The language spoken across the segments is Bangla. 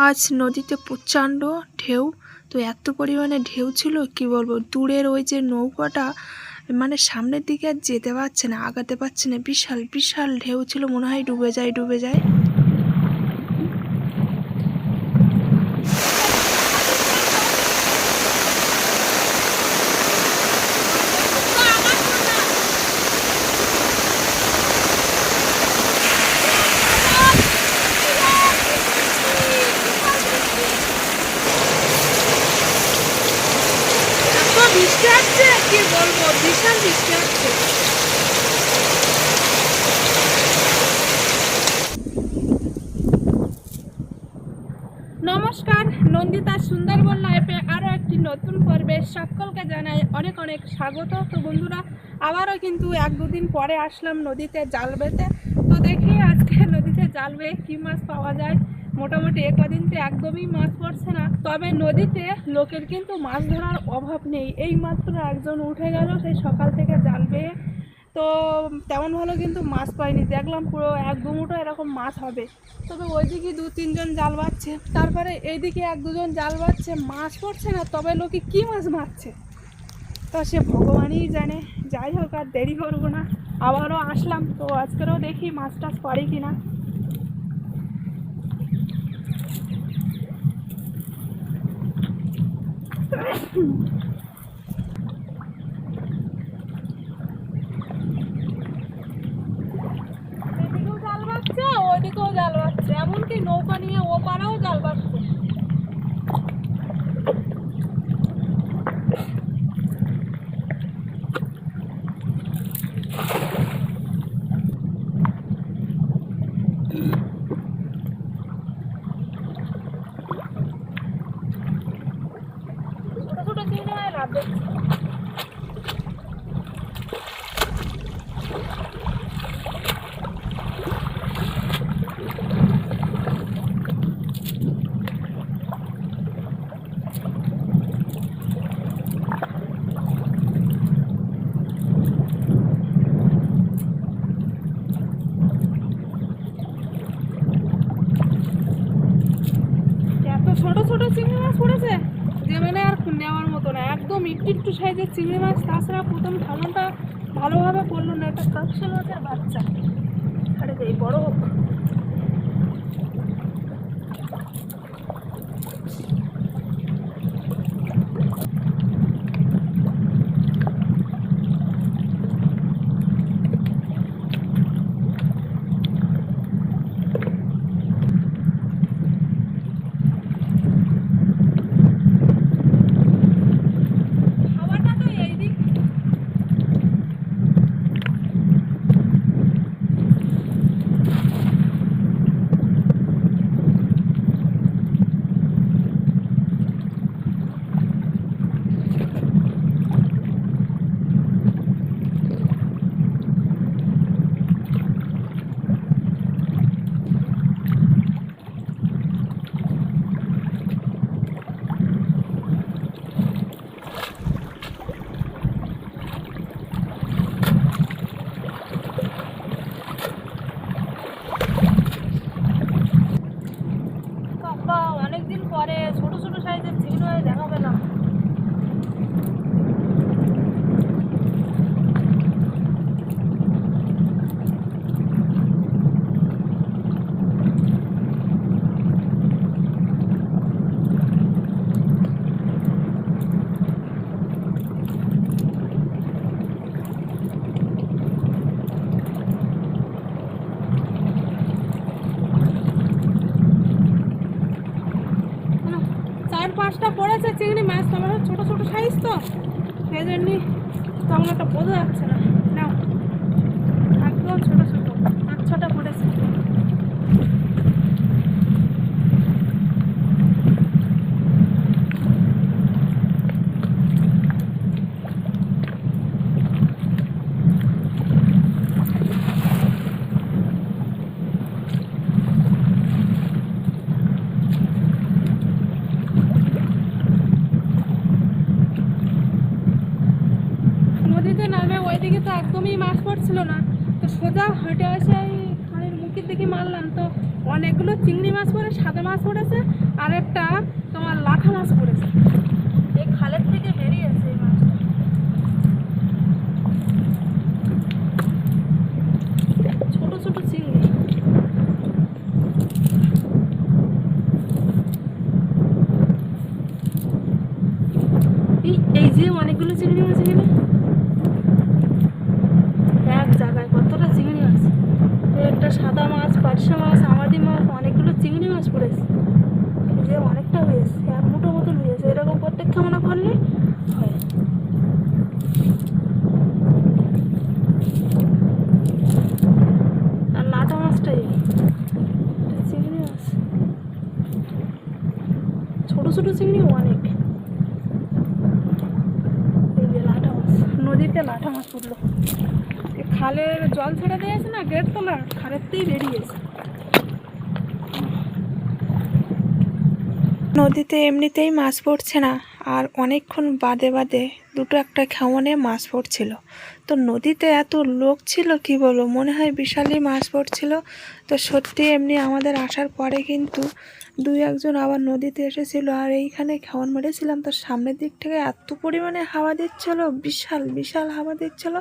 আজ নদীতে প্রচণ্ড ঢেউ। তো এত পরিমাণে ঢেউ ছিল কি বলবো, দূরের ওই যে নৌকাটা মানে সামনের দিকে আর যেতে পারছে না, আগাতে পারছে না। বিশাল বিশাল ঢেউ ছিল, মনে হয় ডুবে যায় ডুবে যায়। বৃষ্টি আসছে, কি বলবো, বিশাল বৃষ্টি আসছে। নমস্কার, নন্দিতা সুন্দরবন লাইফে আরও একটি নতুন পর্বে সকলকে জানাই অনেক অনেক স্বাগত। তো বন্ধুরা, আবারও কিন্তু এক দুদিন পরে আসলাম নদীতে জাল বেতে। তো দেখি আজকে নদীতে জাল বেয়ে কী মাছ পাওয়া যায়। মোটামুটি একদিন তো একদমই মাছ পড়ছে না, তবে নদীতে লোকের কিন্তু মাছ ধরার অভাব নেই। এই মাত্র একজন উঠে গেল সেই সকাল থেকে জাল বেয়ে, তো তেমন ভালো কিন্তু মাছ পাইনি। দেখলাম পুরো এক দুমুঠো এরকম মাছ হবে, তবে ওইদিকে দু তিনজন জাল বাচ্ছে, তারপরে এইদিকে এক দুজন জাল বাচ্ছে, মাছ পড়ছে না। তবে লোকে কি মাছ মারছে তো সে ভগবানই জানে। যাই হোক, আর দেরি করবো না, আবারও আসলাম। তো আজকেরও দেখি মাছ টাছ পারি কিনা। এদিকেও জাল বাচ্ছে, ওইদিকেও জাল বাচ্ছে, এমনকি নৌকা নিয়ে ও পাড়াও জাল বাচ্ছে। ছোট ছোট চিংড়ি মাছ লাভ দেখছি। ছোট ছোট চিংড়ি মাছ পড়েছে যে মানে আর নেওয়ার মতো না, একদম একটু একটু সাইজের চিংড়ি মাছ। তাছাড়া প্রথম ঠান্ডাটা ভালোভাবে পড়লো না, একটা কাকশাল মাছের বাচ্চা। আরে এই বড় হোক। অনেকদিন পরে ছোট ছোট সাইজের চিংড়ি মাছ দেখা পেলাম। চার পাঁচটা পড়েছে চিংড়ি মাছ, তোমার ছোট ছোট সাইজ তো সেই জন্যই তেমন একটা বোঝা যাচ্ছে না। নাও, একদম ছোট ছোট 5-6টা পড়েছে। নদীতে নামে ওইদিকে তো একদমই মাছ পড়ছিল না, তো সোজা হেঁটে আসে এই খালের উঁকি দিকে মারলাম তো অনেকগুলো চিংড়ি মাছ পড়ে, সাদা মাছ পড়েছে, আর একটা তোমার লাঠা মাছ পড়েছে। এই খালের থেকে বেরিয়েছে এই মাছটা। ছোট ছোট চিংড়ি। এই যে অনেকগুলো চিংড়ি মাছ এখানে এক জায়গায়, কতটা চিংড়ি মাছ। একটা সাদা মাছ, পার্শে মাছ, আমাদি মাছ, অনেকগুলো চিংড়ি মাছ পড়েছে। এই যে অনেকটা হয়েছে, এক মুঠো মতন হয়েছে। এরকম প্রত্যেক খামনা করলে হয়। আর লাটা মাছটাই চিংড়ি মাছ, ছোট ছোট চিংড়ি অনেক। এই যে লাটা মাছ, নদীতে লাটা মাছ পড়লো। খালের জল ছেড়ে দিয়েছে না, গেট তোলা, খালেরতেই বেরিয়েছে। নদীতে এমনিতেই মাছ পড়ছে না, আর অনেকক্ষণ বাদে বাদে দুটো একটা খেমনে মাছ পড়ছিল। তো নদীতে এত লোক ছিল কি বলবো, মনে হয় বিশালই মাছ পড়ছিল। তো সত্যি এমনি আমাদের আসার পরে কিন্তু দুই একজন আবার নদীতে এসেছিল, আর এইখানে খেমন মেরেছিলাম। তো সামনের দিক থেকে এত পরিমাণে হাওয়া দিচ্ছিল, বিশাল বিশাল হাওয়া দিচ্ছিল,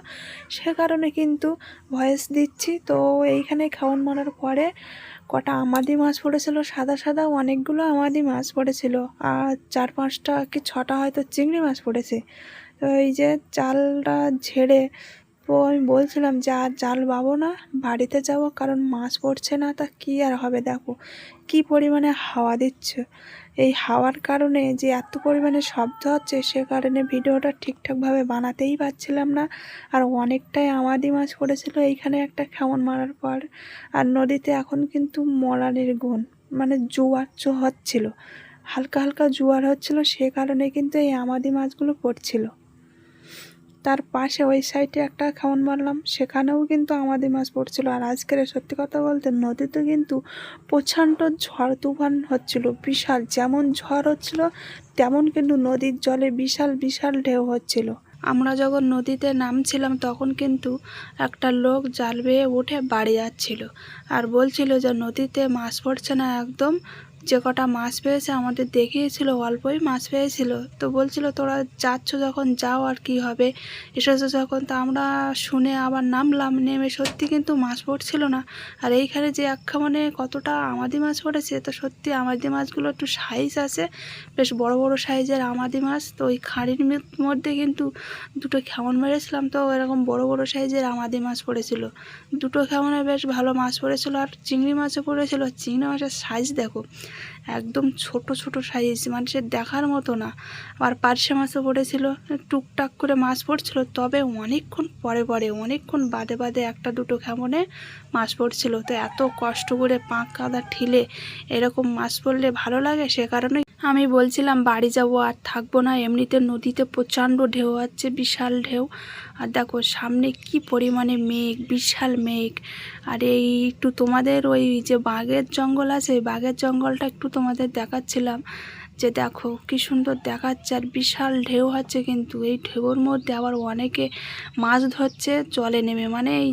সে কারণে কিন্তু ভয়েস দিচ্ছি। তো এইখানে খেমন মারার পরে কটা আমাদি মাছ পড়েছিল, সাদা সাদা অনেকগুলো আমাদি মাছ পড়েছিল, আর 4-5টা কি 6টা হয়তো চিংড়ি মাছ পড়েছে। তো এই যে জালটা ঝেড়ে, তো আমি বলছিলাম যে আর জাল পাবো না, বাড়িতে যাব, কারণ মাছ পড়ছে না। তা কী আর হবে, দেখো কী পরিমাণে হাওয়া দিচ্ছে। এই হাওয়ার কারণে যে এত পরিমাণে শব্দ হচ্ছে, সে কারণে ভিডিওটা ঠিকঠাকভাবে বানাতেই পারছিলাম না। আর অনেকটাই আমাদি মাছ পড়েছিল এইখানে একটা খেমন মারার পর। আর নদীতে এখন কিন্তু মরানির গুণ, মানে জোয়ার হচ্ছিল, হালকা হালকা জোয়ার হচ্ছিল, সে কারণে কিন্তু এই আমাদি মাছগুলো পড়ছিল। তার পাশে ওই সাইডে একটা খেমন মারলাম, সেখানেও কিন্তু আমাদি মাছ পড়ছিল। আর আজকের সত্যি কথা বলতে নদীতে কিন্তু প্রচণ্ড ঝড় তুফান হচ্ছিল, বিশাল। যেমন ঝড় হচ্ছিল তেমন কিন্তু নদীর জলে বিশাল বিশাল ঢেউ হচ্ছিল। আমরা যখন নদীতে নামছিলাম তখন কিন্তু একটা লোক জাল বেয়ে উঠে বাড়ি যাচ্ছিল, আর বলছিল যে নদীতে মাছ পড়ছে না একদম, যে কটা মাছ পেয়েছে আমাদের দেখিয়েছিল, অল্পই মাছ পেয়েছিল। তো বলছিল তোরা যাচ্ছ যখন যাও, আর কি হবে, এসেছো যখন। তো আমরা শুনে আবার নামলাম, নেমে সত্যি কিন্তু মাছ পড়ছিল না। আর এইখানে যে এক খামনে কতটা আমাদি মাছ পড়েছে, তো সত্যি আমাদি মাছগুলো একটু সাইজ আছে, বেশ বড় বড় সাইজের আমাদি মাছ। তো ওই খাঁড়ির মধ্যে কিন্তু দুটো খেমন মেরেছিলাম, তো এরকম বড় বড় সাইজের আমাদি মাছ পড়েছিল। দুটো খেমনে বেশ ভালো মাছ পড়েছিল, আর চিংড়ি মাছও পড়েছিল। চিংড়ি মাছের সাইজ দেখো, একদম ছোট ছোট সাইজ, মানুষের দেখার মতো না। আর পার্শে মাছও পড়েছিল, টুকটাক করে মাছ পড়ছিল, তবে অনেকক্ষণ পরে পরে, অনেকক্ষণ বাদে বাদে একটা দুটো খেমনে মাছ পড়ছিল। তো এত কষ্ট করে পাঁক কাদা ঠিলে এরকম মাছ পড়লে ভালো লাগে, সে কারণে আমি বলছিলাম বাড়ি যাব, আর থাকবো না। এমনিতে নদীতে প্রচণ্ড ঢেউ আছে, বিশাল ঢেউ। আর দেখো সামনে কি পরিমাণে মেঘ, বিশাল মেঘ। আর এই একটু তোমাদের ওই যে বাঘের জঙ্গল আছে, বাঘের জঙ্গলটা একটু তোমাদের দেখাচ্ছিলাম, যে দেখো কি সুন্দর দেখাচ্ছে। আর বিশাল ঢেউ হচ্ছে, কিন্তু এই ঢেউর মধ্যে আবার অনেকে মাছ ধরছে জলে নেমে, মানে এই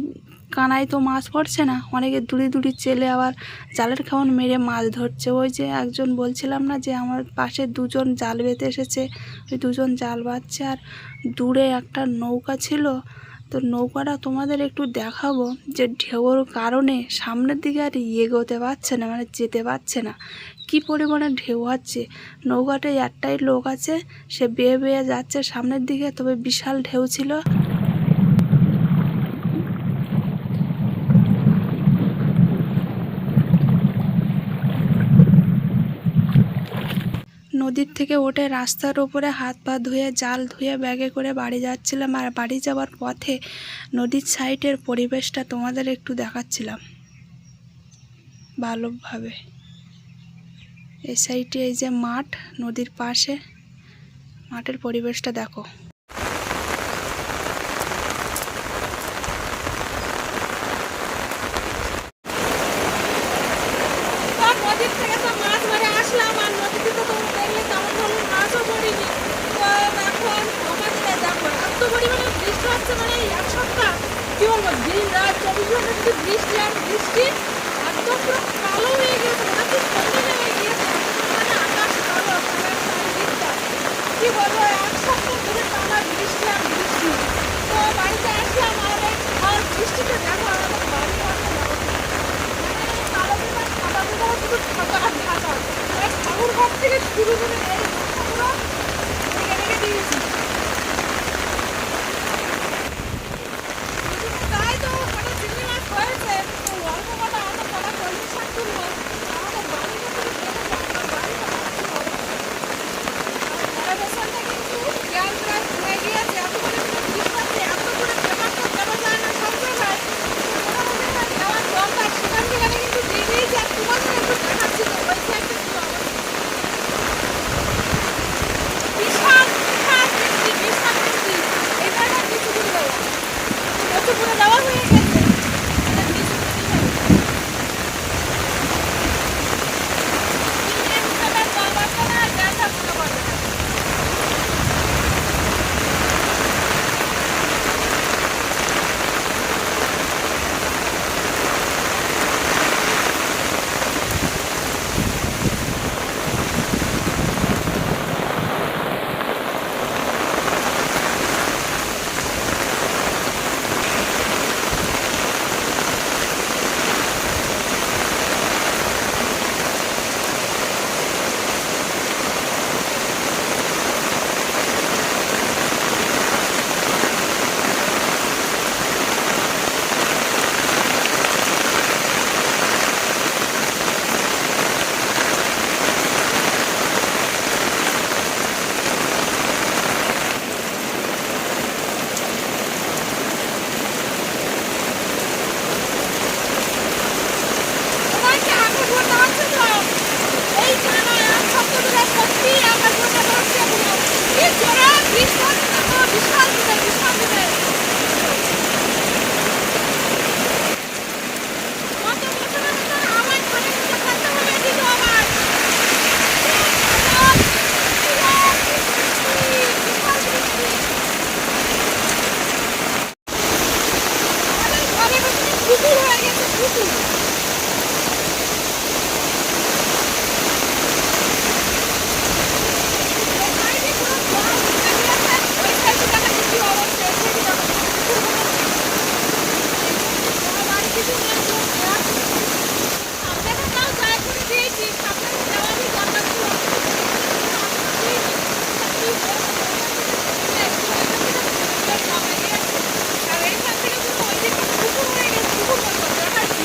কানায় তো মাছ পড়ছে না, অনেকে দূরে দূরে চেলে আবার জালের খাওয়ান মেরে মাছ ধরছে। ওই যে একজন বলছিলাম না যে আমার পাশে দুজন জাল বেঁধে এসেছে, ওই দুজন জাল বাঁধছে। আর দূরে একটা নৌকা ছিল, তো নৌকাটা তোমাদের একটু দেখাবো, যে ঢেউর কারণে সামনের দিকে আর এগোতে পারছে না, মানে যেতে পারছে না, কি পরিমাণে ঢেউ হচ্ছে। নৌকাটায় একটাই লোক আছে, সে বেয়ে বেয়ে যাচ্ছে সামনের দিকে, তবে বিশাল ঢেউ ছিল। নদীর থেকে উঠে রাস্তার উপরে হাত পা ধুয়ে, জাল ধুয়ে ব্যাগে করে বাড়ি যাচ্ছিলাম। আর বাড়ি যাওয়ার পথে নদীর সাইডের পরিবেশটা তোমাদের একটু দেখাচ্ছিলাম ভালোভাবে। এই সাইডে এই যে মাঠ, নদীর পাশে মাঠের পরিবেশটা দেখো। নদীর থেকে তো মাছ ধরে আসলাম, আর নদীতে তো দেখলে তেমন ধরনের মাছও পড়িনি। তো এখন আমাদের দেখো এত পরিমাণে বৃষ্টি হচ্ছে, মানে এক সপ্তাহ কি বলবো, দিন রাত 24 ঘন্টা শুধু বৃষ্টি আর বৃষ্টি। বলবো, এক সপ্তাহ ধরে টানা বৃষ্টি আর বৃষ্টি। তো বাড়িতে আসলাম আর বৃষ্টিতে দেখো আমাদের বাড়ি ঘরের অবস্থা। মানে কালো বিভাগ সাদা বিভাগ শুধু ঢাকা আর ঢাকা। মানে ঠাকুর ঘর থেকে শুরু করে এই পুরো রেখে রেখে দিয়েছি। তাই তো কটা চিংড়ি মাছ হয়েছে, তো অল্প কটা অত কটা কলমি শাক তুলবো। আমাদের বাড়ির ভেতরে আমার বাড়িটা পেছনটা কিন্তু জল প্রায় হয়ে গিয়েছে। এত করে বৃষ্টি হচ্ছে, এত করে পেপার তো দেওয়া যায় না সব জায়গায়। মোটামুটি আমার দেওয়ার দরকার, সেখান সেখানে কিন্তু দিয়ে দিয়েছি। আর তোমাদের একটু দেখাচ্ছি তো ওই সাইডটা ছিল বিশাল বিশাল বৃষ্টি, বিশাল বৃষ্টি। এই জায়গায় কিছু দূর দেওয়া কচু পুরো দেওয়া হয়ে গেছে। এবার নিচু করে দিতে হবে। তিনটে বিছানার জল বাড়বে না আর গ্যাসটা পুরো বাড়বে না। তোমাকে আকাশ ভর্তা হচ্ছে তো? এই জানো এক সপ্তাহ ধরে সত্যি আকাশ ভর্তা হচ্ছে পুরো। কি জোরে বৃষ্টি হচ্ছে দেখো, বিশাল জোরে, বিশাল জোরে। কত বছরের ভিতর আমার ঘরের নিচে থাকতে হবে কিন্তু আমার। বিশাল বৃষ্টি, বিশাল বৃষ্টি। আমাদের ঘরের ভেতরে পুকুর হয়ে গেছে, পুকুর। সাইডে পুরো জল ঢুকে গিয়েছে। ওই সাইডে দেখা কি অবস্থা, এই সাইডে দেখো পুকুরগুলো নেই। আমার কিছু নেই তো, সামনেটা তাও যায় করে দিয়েছি, সামনে দেওয়ারই দরকার ছিল। কিন্তু আমি দিই আর এইখান থেকে পুরো ওই দিকটা পুকুর হয়ে গেছে, পুকুর মতো দেখাচ্ছি।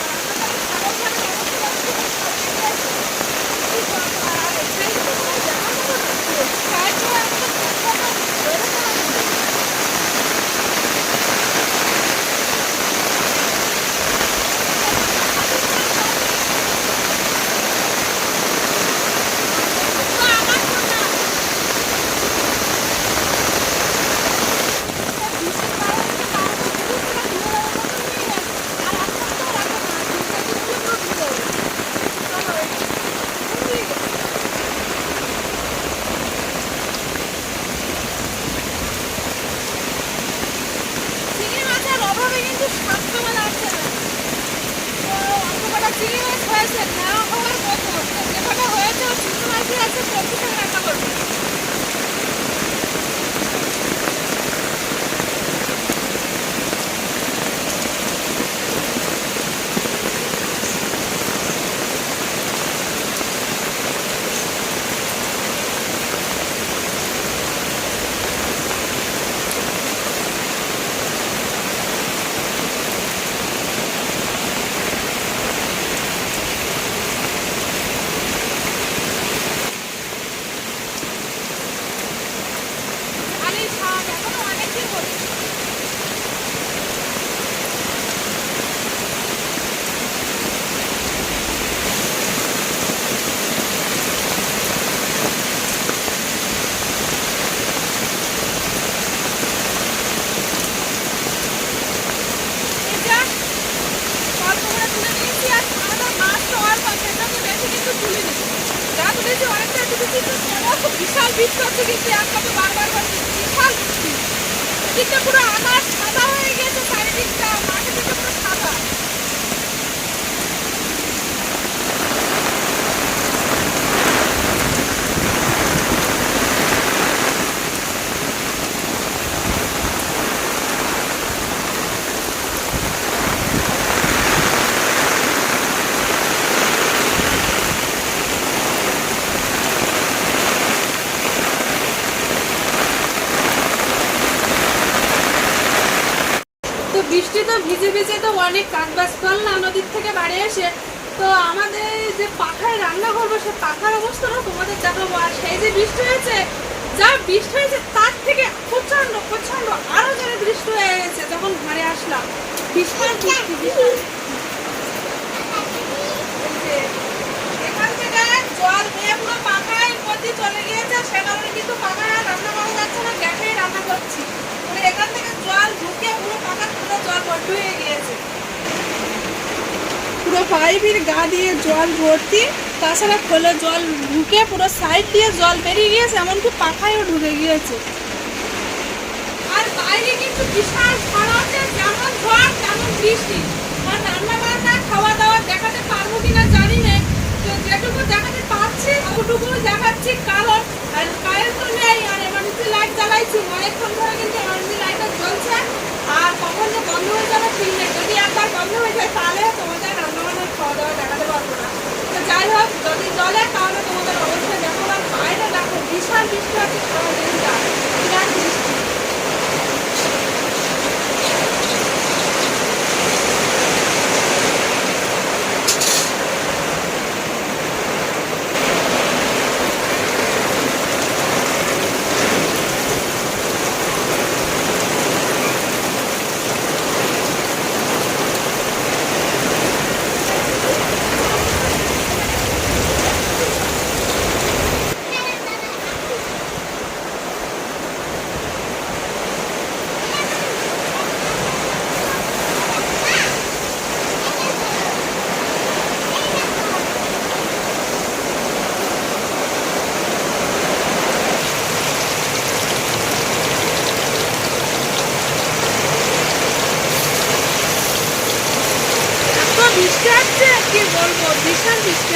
আর আমাদের ছাগল ঘরের অবস্থা কি করবো, আর এই সাইডে তো কোনো জায়গা মতো ছিল। সাইডে আমাদের পুকুরটা বেরোতে হবে। তো আমার কথা বৃষ্টির কারণে তো তাও তো পুকুরগুলো ডুবে যাওয়ার মতো হয়ে গেছে। আর এক সপ্তাহ রাখো না, 3-4 দিন হলে পুরো ডুবে যাবে। চলো কোন দিকে? চিংড়ি মাছের অভাবে কিন্তু শাক পাওয়া যাচ্ছে না। তো অল্প কটা চিংড়ি মাছ হয়েছে, নেওয়া হওয়ার মতো। তো যে কটা হয়েছে ও চিংড়ি মাছই আছে, সবজি শাক রান্না করবো। আর এই শাক এখনো অনেকদিন হবে। এই যা অল্প করে তুলে নিয়েছি, আর আমাদের মাছ তো অল্প, সেটা তো বেশি কিন্তু তুলিনি। যা তুলেছি অনেকটা তুলেছি। তো চলো, বিশাল বৃষ্টি হচ্ছে কিন্তু একসাথে বারবার করে বিশাল বৃষ্টি। এদিকটা পুরো আকাশ সাদা হয়ে গেছে, চারিদিকটা মাঠের দিকটা পুরো সাদা। ভিজে ভিজে তো অনেক কাজ বাজ করলাম নদীর থেকে বাড়ি এসে। তো আমাদের যে পাখায় রান্না করবো সে পাখার অবস্থাটা তোমাদের দেখাবো। আর সেই যে বৃষ্টি হয়েছে, যা বৃষ্টি হয়েছে তার থেকে প্রচন্ড প্রচন্ড আরো জোরে বৃষ্টি হয়ে গেছে যখন ঘরে আসলাম। বিশাল বৃষ্টি। এখান থেকে জল বেয়ে পুরো পাখায় মধ্যে চলে গিয়েছে, সে কারণে কিন্তু পাখায় আর রান্না করা যাচ্ছে না, গ্যাসেই রান্না করছি। মানে এখান থেকে জল ঢুকে পুরো পাখার পুরো জল ভর্তি হয়ে গিয়েছে, পুরো পাইপের গা দিয়ে জল ভর্তি, তাছাড়া খোলে জল ঢুকে পুরো সাইড দিয়ে জল বেরিয়ে গিয়েছে, এমনকি পাখায়ও ঢুকে গিয়েছে। আর বাইরে কিন্তু বিশাল ঝড় আছে, যেমন ঝড় তেমন বৃষ্টি। আর রান্না বান্না খাওয়া দাওয়া দেখাতে পারবো কিনা জানি না, তো যেটুকু দেখাতে পারছি ওটুকু দেখাচ্ছি, কারণ কারেন্ট তো নেই। আর এমার্জেন্সি লাইট জ্বালাইছি অনেকক্ষণ ধরে, কিন্তু এমার্জেন্সি লাইটটা জ্বলছে। আর কখন যে বন্ধ হয়ে যাবে ঠিক নেই, যদি একবার বন্ধ হয়ে যায় তাহলে তোমাদের রান্না বান্না খাওয়া দাওয়া দেখাতে পারবো না। তো যাই হোক, যদি জ্বলে তাহলে তোমাদের অবশ্যই দেখো। আর বাইরে দেখো বিশাল বৃষ্টি হচ্ছে সারা দিনটা, বিরাট বৃষ্টি। বৃষ্টি হচ্ছে কি বলবো, বিশাল বৃষ্টি